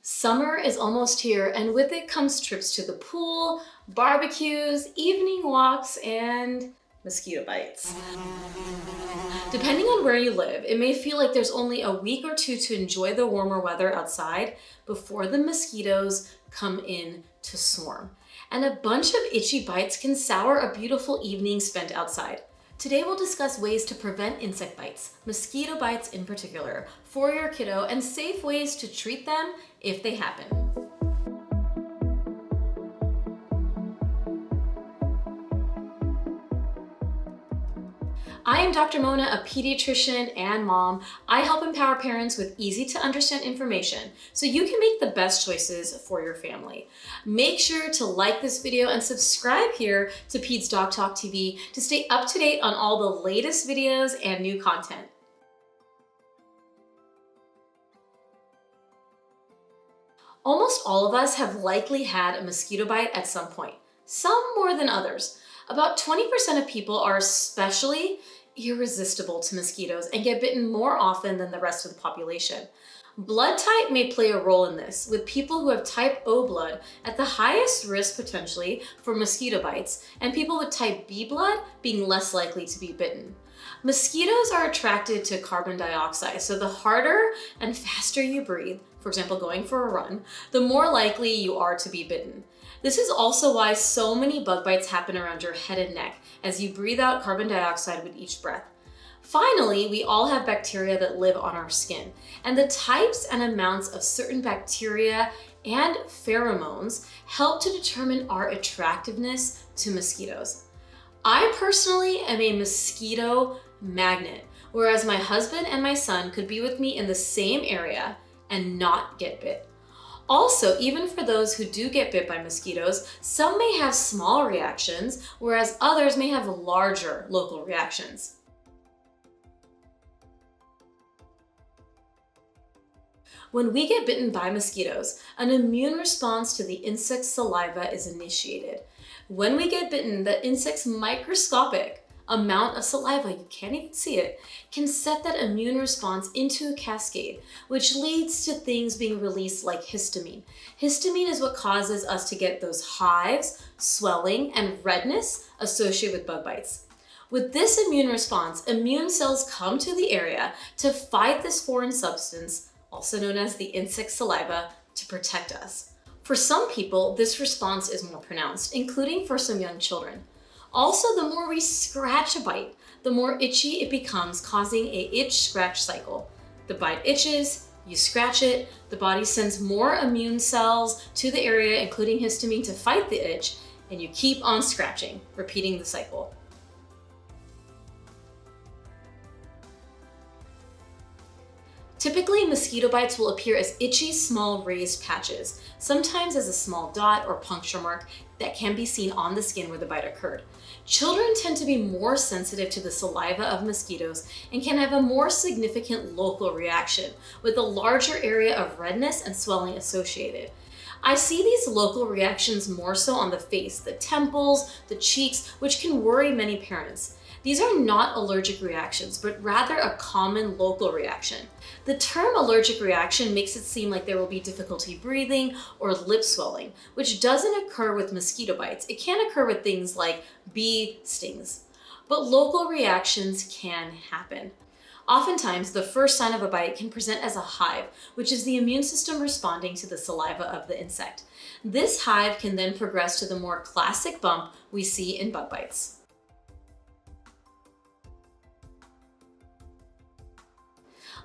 Summer is almost here, and with it comes trips to the pool, barbecues, evening walks, and mosquito bites. Depending on where you live, it may feel like there's only a week or two to enjoy the warmer weather outside before the mosquitoes come in to swarm. And a bunch of itchy bites can sour a beautiful evening spent outside. Today we'll discuss ways to prevent insect bites, mosquito bites in particular, for your kiddo and safe ways to treat them if they happen. I am Dr. Mona, a pediatrician and mom. I help empower parents with easy to understand information so you can make the best choices for your family. Make sure to like this video and subscribe here to PedsDocTalk TV to stay up to date on all the latest videos and new content. Almost all of us have likely had a mosquito bite at some point, some more than others. About 20% of people are especially irresistible to mosquitoes and get bitten more often than the rest of the population. Blood type may play a role in this, with people who have type O blood at the highest risk potentially for mosquito bites, and people with type B blood being less likely to be bitten. Mosquitoes are attracted to carbon dioxide, so the harder and faster you breathe, for example going for a run, the more likely you are to be bitten. This is also why so many bug bites happen around your head and neck as you breathe out carbon dioxide with each breath. Finally, we all have bacteria that live on our skin, and the types and amounts of certain bacteria and pheromones help to determine our attractiveness to mosquitoes. I personally am a mosquito magnet, whereas my husband and my son could be with me in the same area and not get bit. Also, even for those who do get bit by mosquitoes, some may have small reactions, whereas others may have larger local reactions. When we get bitten by mosquitoes, an immune response to the insect's saliva is initiated. When we get bitten, the insect's microscopic amount of saliva, you can't even see it, can set that immune response into a cascade, which leads to things being released like histamine. Histamine is what causes us to get those hives, swelling, and redness associated with bug bites. With this immune response, immune cells come to the area to fight this foreign substance, also known as the insect saliva, to protect us. For some people, this response is more pronounced, including for some young children. Also, the more we scratch a bite, the more itchy it becomes, causing a itch-scratch cycle. The bite itches, you scratch it, the body sends more immune cells to the area, including histamine, to fight the itch, and you keep on scratching, repeating the cycle. Typically, mosquito bites will appear as itchy, small raised patches, sometimes as a small dot or puncture mark that can be seen on the skin where the bite occurred. Children tend to be more sensitive to the saliva of mosquitoes and can have a more significant local reaction, with a larger area of redness and swelling associated. I see these local reactions more so on the face, the temples, the cheeks, which can worry many parents. These are not allergic reactions, but rather a common local reaction. The term allergic reaction makes it seem like there will be difficulty breathing or lip swelling, which doesn't occur with mosquito bites. It can occur with things like bee stings, but local reactions can happen. Oftentimes, the first sign of a bite can present as a hive, which is the immune system responding to the saliva of the insect. This hive can then progress to the more classic bump we see in bug bites.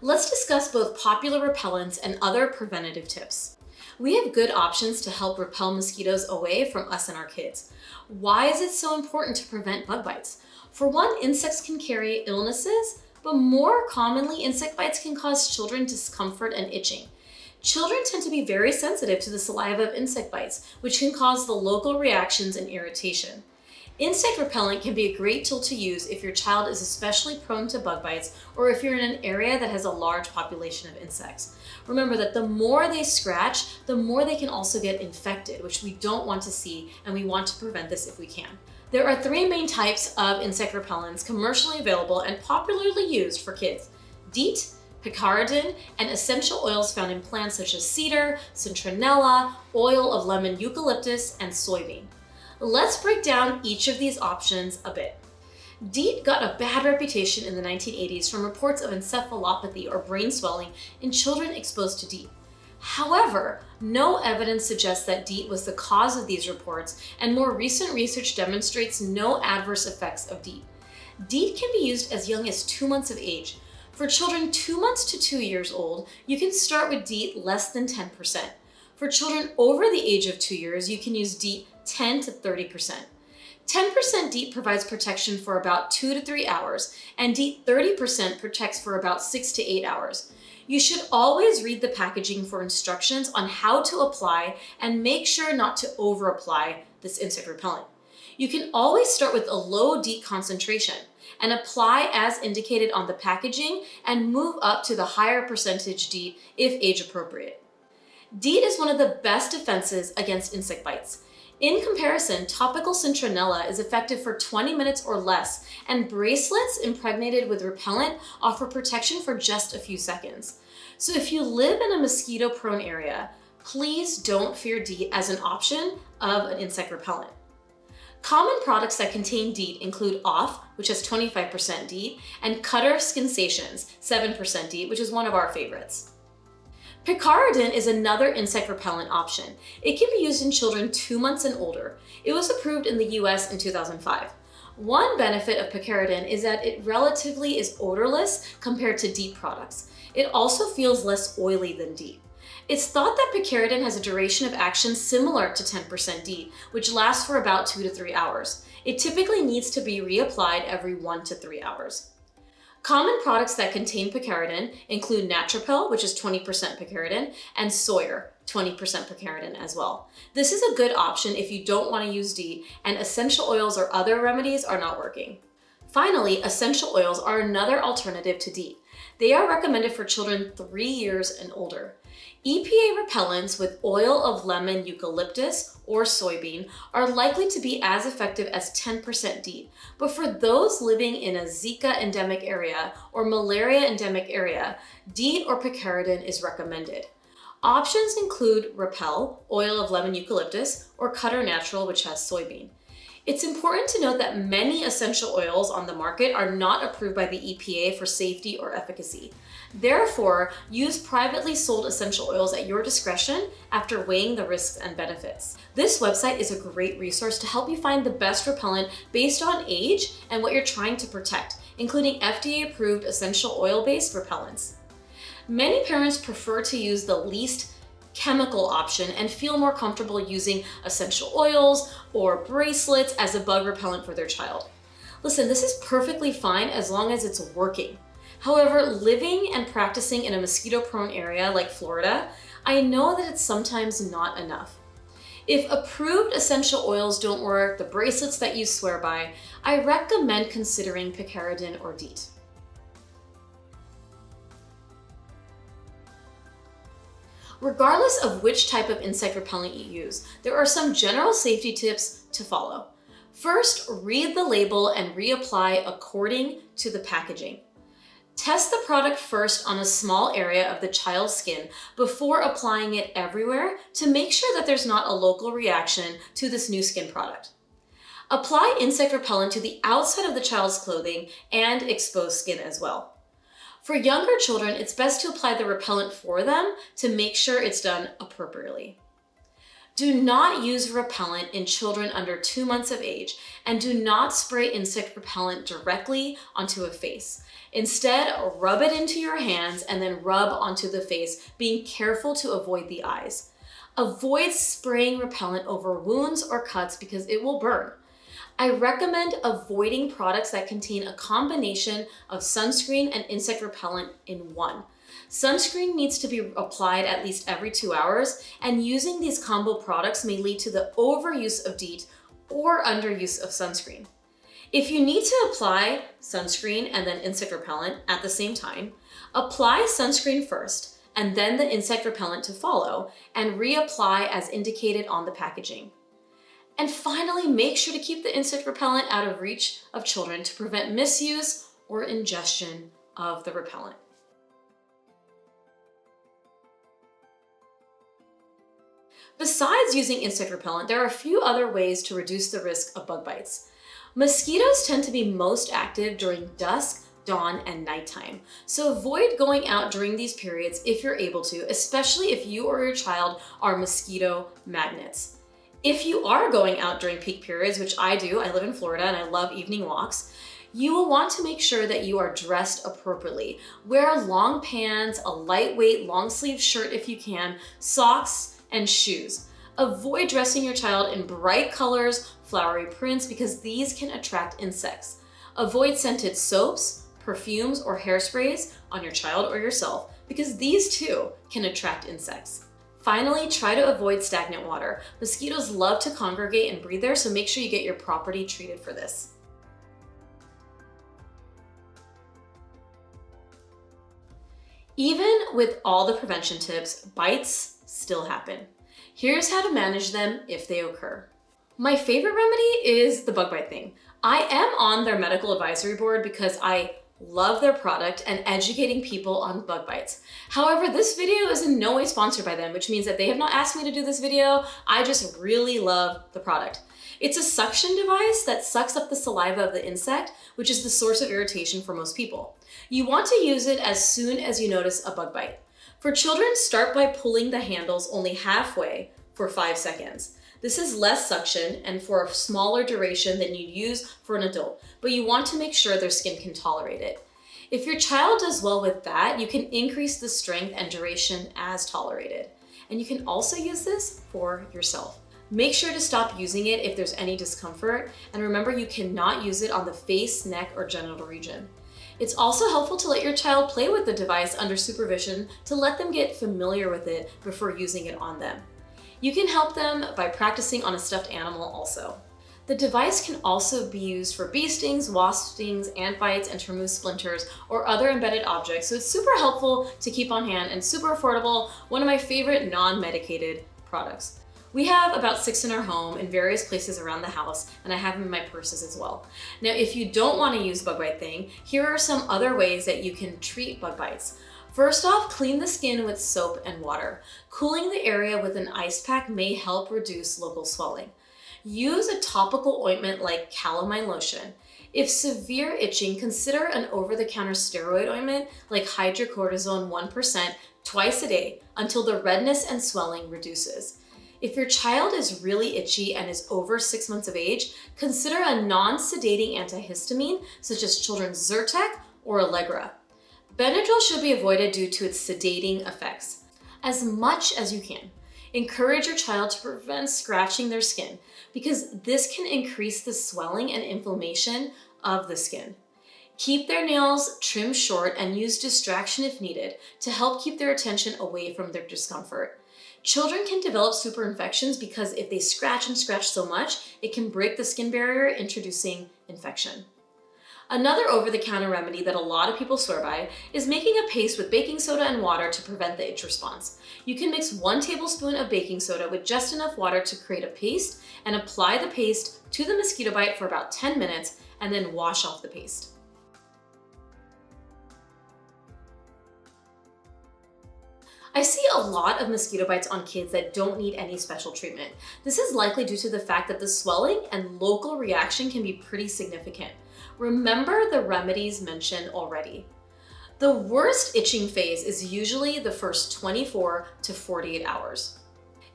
Let's discuss both popular repellents and other preventative tips. We have good options to help repel mosquitoes away from us and our kids. Why is it so important to prevent bug bites? For one, insects can carry illnesses, but more commonly, insect bites can cause children discomfort and itching. Children tend to be very sensitive to the saliva of insect bites, which can cause the local reactions and irritation. Insect repellent can be a great tool to use if your child is especially prone to bug bites or if you're in an area that has a large population of insects. Remember that the more they scratch, the more they can also get infected, which we don't want to see, and we want to prevent this if we can. There are 3 main types of insect repellents commercially available and popularly used for kids: DEET, picaridin, and essential oils found in plants such as cedar, citronella, oil of lemon eucalyptus, and soybean. Let's break down each of these options a bit. DEET got a bad reputation in the 1980s from reports of encephalopathy or brain swelling in children exposed to DEET. However, no evidence suggests that DEET was the cause of these reports, and more recent research demonstrates no adverse effects of DEET. DEET can be used as young as 2 months of age. For children 2 months to 2 years old, you can start with DEET less than 10%. For children over the age of 2 years, you can use DEET 10 to 30%. 10% DEET provides protection for about 2 to 3 hours, and DEET 30% protects for about 6 to 8 hours. You should always read the packaging for instructions on how to apply and make sure not to over-apply this insect repellent. You can always start with a low DEET concentration and apply as indicated on the packaging and move up to the higher percentage DEET if age appropriate. DEET is one of the best defenses against insect bites. In comparison, topical citronella is effective for 20 minutes or less, and bracelets impregnated with repellent offer protection for just a few seconds. So if you live in a mosquito-prone area, please don't fear DEET as an option of an insect repellent. Common products that contain DEET include Off, which has 25% DEET, and Cutter Skinsations, 7% DEET, which is one of our favorites. Picaridin is another insect repellent option. It can be used in children 2 months and older. It was approved in the US in 2005. One benefit of picaridin is that it relatively is odorless compared to DEET products. It also feels less oily than DEET. It's thought that picaridin has a duration of action similar to 10% DEET, which lasts for about 2 to 3 hours. It typically needs to be reapplied every 1 to 3 hours. Common products that contain picaridin include Natropel, which is 20% picaridin, and Sawyer, 20% picaridin as well. This is a good option if you don't want to use DEET and essential oils or other remedies are not working. Finally, essential oils are another alternative to DEET. They are recommended for children 3 years and older. EPA repellents with oil of lemon eucalyptus or soybean are likely to be as effective as 10% DEET, but for those living in a Zika endemic area or malaria endemic area, DEET or picaridin is recommended. Options include Repel, oil of lemon eucalyptus, or Cutter Natural, which has soybean. It's important to note that many essential oils on the market are not approved by the EPA for safety or efficacy. Therefore, use privately sold essential oils at your discretion after weighing the risks and benefits. This website is a great resource to help you find the best repellent based on age and what you're trying to protect, including FDA-approved essential oil-based repellents. Many parents prefer to use the least chemical option and feel more comfortable using essential oils or bracelets as a bug repellent for their child. Listen, this is perfectly fine as long as it's working. However, living and practicing in a mosquito-prone area like Florida, I know that it's sometimes not enough. If approved essential oils don't work, the bracelets that you swear by, I recommend considering picaridin or DEET. Regardless of which type of insect repellent you use, there are some general safety tips to follow. First, read the label and reapply according to the packaging. Test the product first on a small area of the child's skin before applying it everywhere to make sure that there's not a local reaction to this new skin product. Apply insect repellent to the outside of the child's clothing and exposed skin as well. For younger children, it's best to apply the repellent for them to make sure it's done appropriately. Do not use repellent in children under 2 months of age, and do not spray insect repellent directly onto a face. Instead, rub it into your hands and then rub onto the face, being careful to avoid the eyes. Avoid spraying repellent over wounds or cuts because it will burn. I recommend avoiding products that contain a combination of sunscreen and insect repellent in one. Sunscreen needs to be applied at least every 2 hours, and using these combo products may lead to the overuse of DEET or underuse of sunscreen. If you need to apply sunscreen and then insect repellent at the same time, apply sunscreen first and then the insect repellent to follow, and reapply as indicated on the packaging. And finally, make sure to keep the insect repellent out of reach of children to prevent misuse or ingestion of the repellent. Besides using insect repellent, there are a few other ways to reduce the risk of bug bites. Mosquitoes tend to be most active during dusk, dawn, and nighttime. So avoid going out during these periods if you're able to, especially if you or your child are mosquito magnets. If you are going out during peak periods, which I do, I live in Florida and I love evening walks, you will want to make sure that you are dressed appropriately. Wear long pants, a lightweight long sleeve shirt if you can, socks, and shoes. Avoid dressing your child in bright colors, flowery prints, because these can attract insects. Avoid scented soaps, perfumes, or hairsprays on your child or yourself, because these too can attract insects. Finally, try to avoid stagnant water. Mosquitoes love to congregate and breed there, so make sure you get your property treated for this. Even with all the prevention tips, bites still happen. Here's how to manage them if they occur. My favorite remedy is the bug bite thing. I am on their medical advisory board because I love their product and educating people on bug bites. However, this video is in no way sponsored by them, which means that they have not asked me to do this video. I just really love the product. It's a suction device that sucks up the saliva of the insect, which is the source of irritation for most people. You want to use it as soon as you notice a bug bite. For children, start by pulling the handles only halfway for 5 seconds. This is less suction and for a smaller duration than you'd use for an adult, but you want to make sure their skin can tolerate it. If your child does well with that, you can increase the strength and duration as tolerated. And you can also use this for yourself. Make sure to stop using it if there's any discomfort, and remember you cannot use it on the face, neck, or genital region. It's also helpful to let your child play with the device under supervision to let them get familiar with it before using it on them. You can help them by practicing on a stuffed animal also. The device can also be used for bee stings, wasp stings, ant bites, and to remove splinters or other embedded objects, so it's super helpful to keep on hand and super affordable, one of my favorite non-medicated products. We have about 6 in our home in various places around the house, and I have them in my purses as well. Now, if you don't want to use bug bite thing, here are some other ways that you can treat bug bites. First off, clean the skin with soap and water. Cooling the area with an ice pack may help reduce local swelling. Use a topical ointment like calamine lotion. If severe itching, consider an over-the-counter steroid ointment like hydrocortisone 1% twice a day until the redness and swelling reduces. If your child is really itchy and is over 6 months of age, consider a non-sedating antihistamine such as children's Zyrtec or Allegra. Benadryl should be avoided due to its sedating effects. As much as you can, encourage your child to prevent scratching their skin because this can increase the swelling and inflammation of the skin. Keep their nails trimmed short and use distraction if needed to help keep their attention away from their discomfort. Children can develop superinfections because if they scratch and scratch so much, it can break the skin barrier, introducing infection. Another over-the-counter remedy that a lot of people swear by is making a paste with baking soda and water to prevent the itch response. You can mix 1 tablespoon of baking soda with just enough water to create a paste and apply the paste to the mosquito bite for about 10 minutes and then wash off the paste. I see a lot of mosquito bites on kids that don't need any special treatment. This is likely due to the fact that the swelling and local reaction can be pretty significant. Remember the remedies mentioned already. The worst itching phase is usually the first 24 to 48 hours.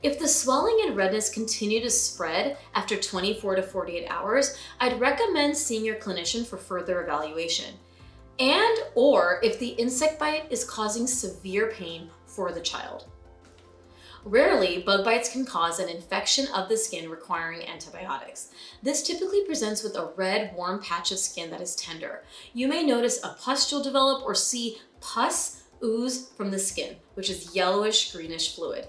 If the swelling and redness continue to spread after 24 to 48 hours, I'd recommend seeing your clinician for further evaluation. Or if the insect bite is causing severe pain for the child. Rarely, bug bites can cause an infection of the skin requiring antibiotics. This typically presents with a red, warm patch of skin that is tender. You may notice a pustule develop or see pus ooze from the skin, which is yellowish greenish fluid.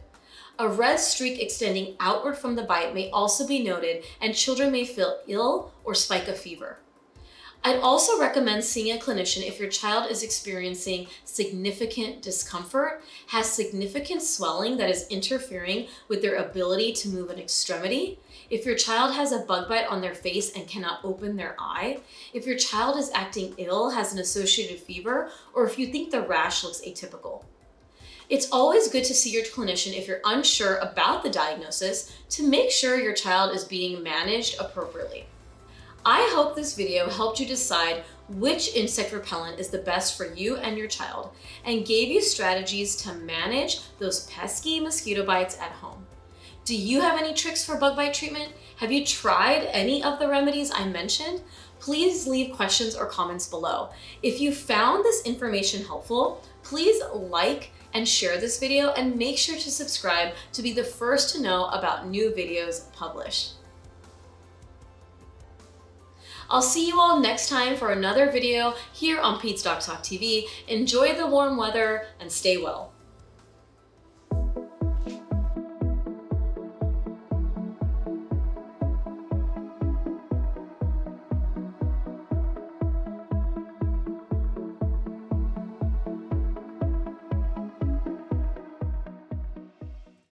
A red streak extending outward from the bite may also be noted, and children may feel ill or spike a fever. I'd also recommend seeing a clinician if your child is experiencing significant discomfort, has significant swelling that is interfering with their ability to move an extremity, if your child has a bug bite on their face and cannot open their eye, if your child is acting ill, has an associated fever, or if you think the rash looks atypical. It's always good to see your clinician if you're unsure about the diagnosis to make sure your child is being managed appropriately. I hope this video helped you decide which insect repellent is the best for you and your child and gave you strategies to manage those pesky mosquito bites at home. Do you have any tricks for bug bite treatment? Have you tried any of the remedies I mentioned? Please leave questions or comments below. If you found this information helpful, please like and share this video and make sure to subscribe to be the first to know about new videos published. I'll see you all next time for another video here on PedsDocTalk TV. Enjoy the warm weather and stay well.